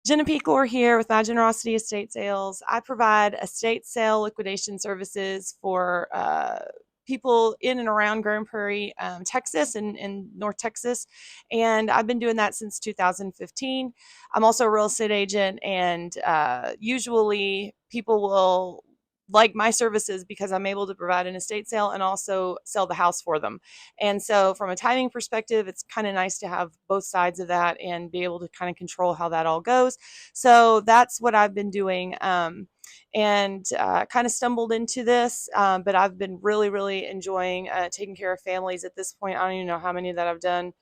Jenna Pecor here with My Generosity Estate Sales. I provide estate sale liquidation services for people in and around Grand Prairie, Texas, and North Texas. And I've been doing that since 2015. I'm also a real estate agent, and usually people will like my services because I'm able to provide an estate sale and also sell the house for them. And so, from a timing perspective, it's kind of nice to have both sides of that and be able to kind of control how that all goes. So, that's what I've been doing. And kind of stumbled into this, but I've been really, really enjoying taking care of families at this point. I don't even know how many that I've done,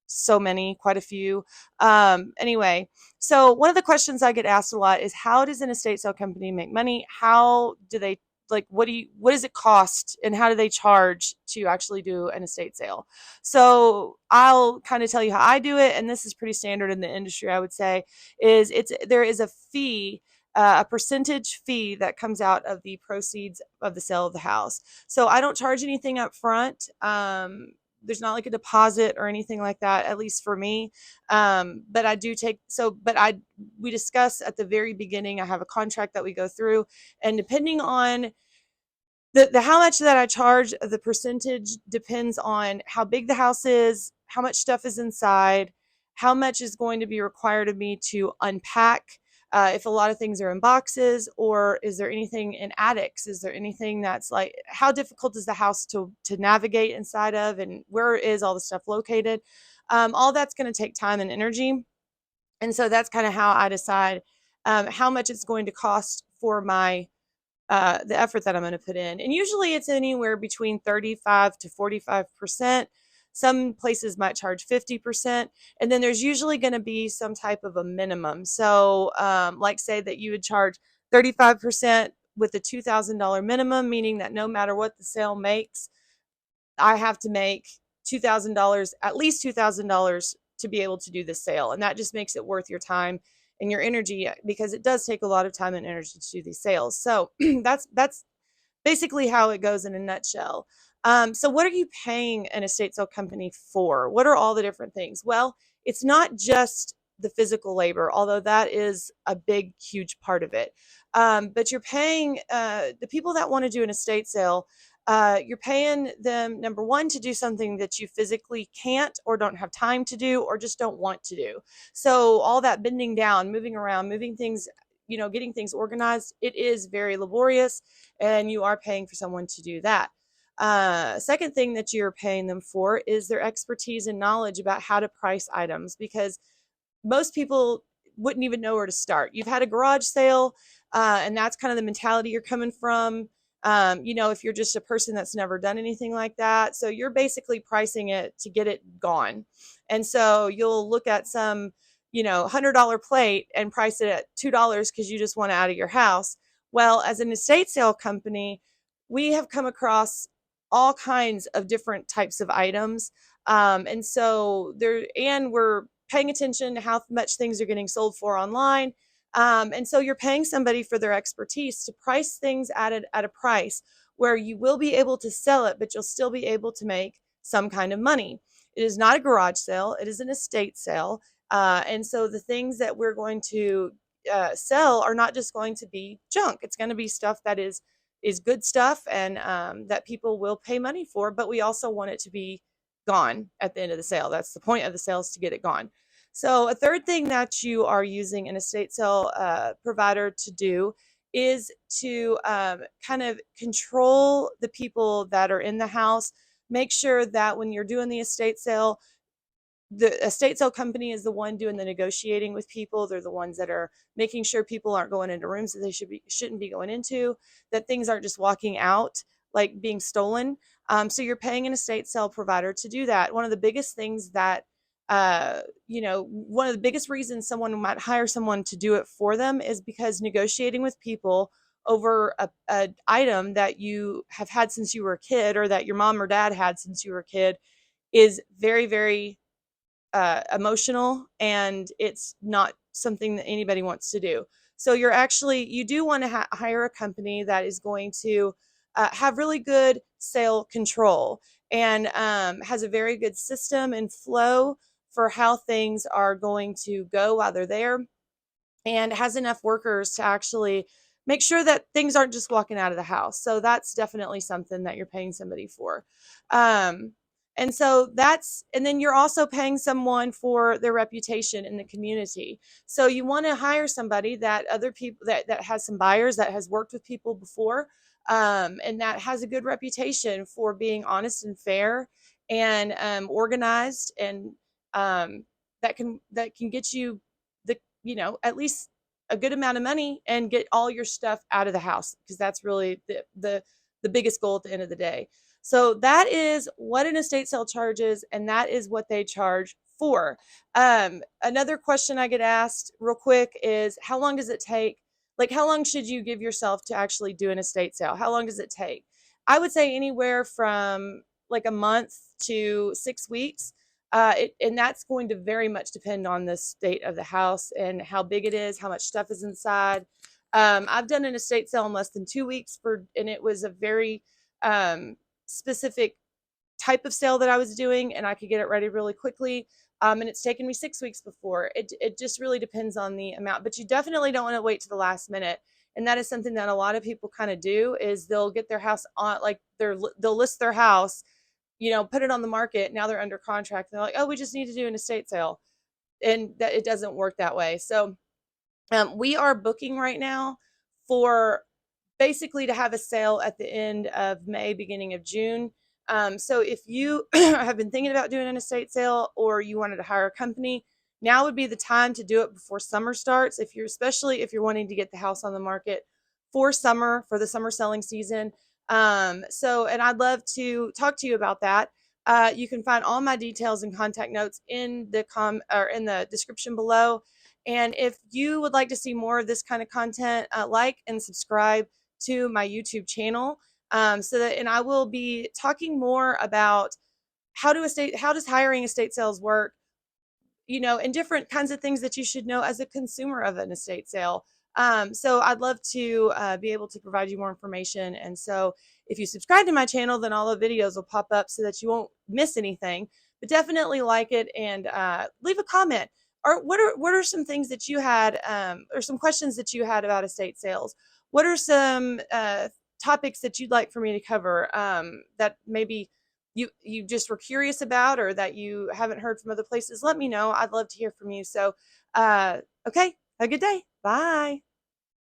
so many, quite a few. Anyway, so one of the questions I get asked a lot is, how does an estate sale company make money? How do they, like, what does it cost and how do they charge to actually do an estate sale? So I'll kind of tell you how I do it, and this is pretty standard in the industry, I would say. There is a fee, a percentage fee that comes out of the proceeds of the sale of the house. So I don't charge anything up front. There's not like a deposit or anything like that, at least for me. But I do take so, but I we discuss at the very beginning. I have a contract that we go through, and depending on the how much that I charge, the percentage depends on how big the house is, how much stuff is inside, how much is going to be required of me to unpack. If a lot of things are in boxes, or is there anything in attics? Is there anything that's like, how difficult is the house to navigate inside of, and where is all the stuff located? All that's going to take time and energy, and so that's kind of how I decide how much it's going to cost for my the effort that I'm going to put in. And usually it's anywhere between 35 to 45%. Some places might charge 50%. And then there's usually going to be some type of a minimum. So, like, say that you would charge 35% with a $2,000 minimum, meaning that no matter what the sale makes, I have to make $2,000, at least $2,000, to be able to do the sale. And that just makes it worth your time and your energy, because it does take a lot of time and energy to do these sales. So that's basically how it goes in a nutshell. So what are you paying an estate sale company for? What are all the different things? Well, it's not just the physical labor, although that is a big, huge part of it. But you're paying the people that want to do an estate sale. You're paying them, number one, to do something that you physically can't or don't have time to do or just don't want to do. So all that bending down, moving around, moving things, getting things organized, it is very laborious, and you are paying for someone to do that. Second thing that you're paying them for is their expertise and knowledge about how to price items, because most people wouldn't even know where to start. You've had a garage sale, and that's kind of the mentality you're coming from. If you're just a person that's never done anything like that, so you're basically pricing it to get it gone. And so you'll look at some, $100 plate and price it at $2 because you just want it out of your house. Well, as an estate sale company, we have come across all kinds of different types of items. And we're paying attention to how much things are getting sold for online. And so you're paying somebody for their expertise to price things at a price where you will be able to sell it, but you'll still be able to make some kind of money. It is not a garage sale, it is an estate sale. And so the things that we're going to sell are not just going to be junk. It's going to be stuff that is good stuff, and that people will pay money for, but we also want it to be gone at the end of the sale. That's the point of the sale, is to get it gone. So a third thing that you are using an estate sale provider to do is to kind of control the people that are in the house. Make sure that when you're doing the estate sale, the estate sale company is the one doing the negotiating with people. They're the ones that are making sure people aren't going into rooms that they shouldn't be going into, that things aren't just walking out, like being stolen. So you're paying an estate sale provider to do that. One of the biggest things that one of the biggest reasons someone might hire someone to do it for them is because negotiating with people over a item that you have had since you were a kid, or that your mom or dad had since you were a kid, is very, very emotional, and it's not something that anybody wants to do. So you do want to hire a company that is going to have really good sale control, and has a very good system and flow for how things are going to go while they're there. and has enough workers to actually make sure that things aren't just walking out of the house. So that's definitely something that you're paying somebody for. Um, and so that's, and then you're also paying someone for their reputation in the community. So you want to hire somebody that other people that has some buyers, that has worked with people before, and that has a good reputation for being honest and fair and organized, and um, that can get you the, at least a good amount of money and get all your stuff out of the house, because that's really the biggest goal at the end of the day. So that is what an estate sale charges, and that is what they charge for. Another question I get asked real quick is, how long does it take? Like, how long should you give yourself to actually do an estate sale? How long does it take? I would say anywhere from like a month to 6 weeks. And that's going to very much depend on the state of the house and how big it is, how much stuff is inside. I've done an estate sale in less than 2 weeks and it was a very specific type of sale that I was doing, and I could get it ready really quickly. And it's taken me 6 weeks before. It just really depends on the amount, but you definitely don't want to wait to the last minute. And that is something that a lot of people kind of do, is they'll get their house on, like they'll list their house, put it on the market. Now they're under contract. And they're like, oh, we just need to do an estate sale. And that it doesn't work that way. So we are booking right now for basically to have a sale at the end of May, beginning of June. So if you have been thinking about doing an estate sale, or you wanted to hire a company, now would be the time to do it before summer starts. Especially if you're wanting to get the house on the market for summer, for the summer selling season. And I'd love to talk to you about that. You can find all my details and contact notes in the description below. And if you would like to see more of this kind of content, like and subscribe to my YouTube channel. And I will be talking more about how does hiring estate sales work, and different kinds of things that you should know as a consumer of an estate sale. So I'd love to be able to provide you more information. And so if you subscribe to my channel, then all the videos will pop up so that you won't miss anything. But definitely like it, and leave a comment. Or what are some things that you had, or some questions that you had about estate sales? What are some topics that you'd like for me to cover, that maybe you just were curious about, or that you haven't heard from other places? Let me know. I'd love to hear from you. So okay, have a good day. Bye.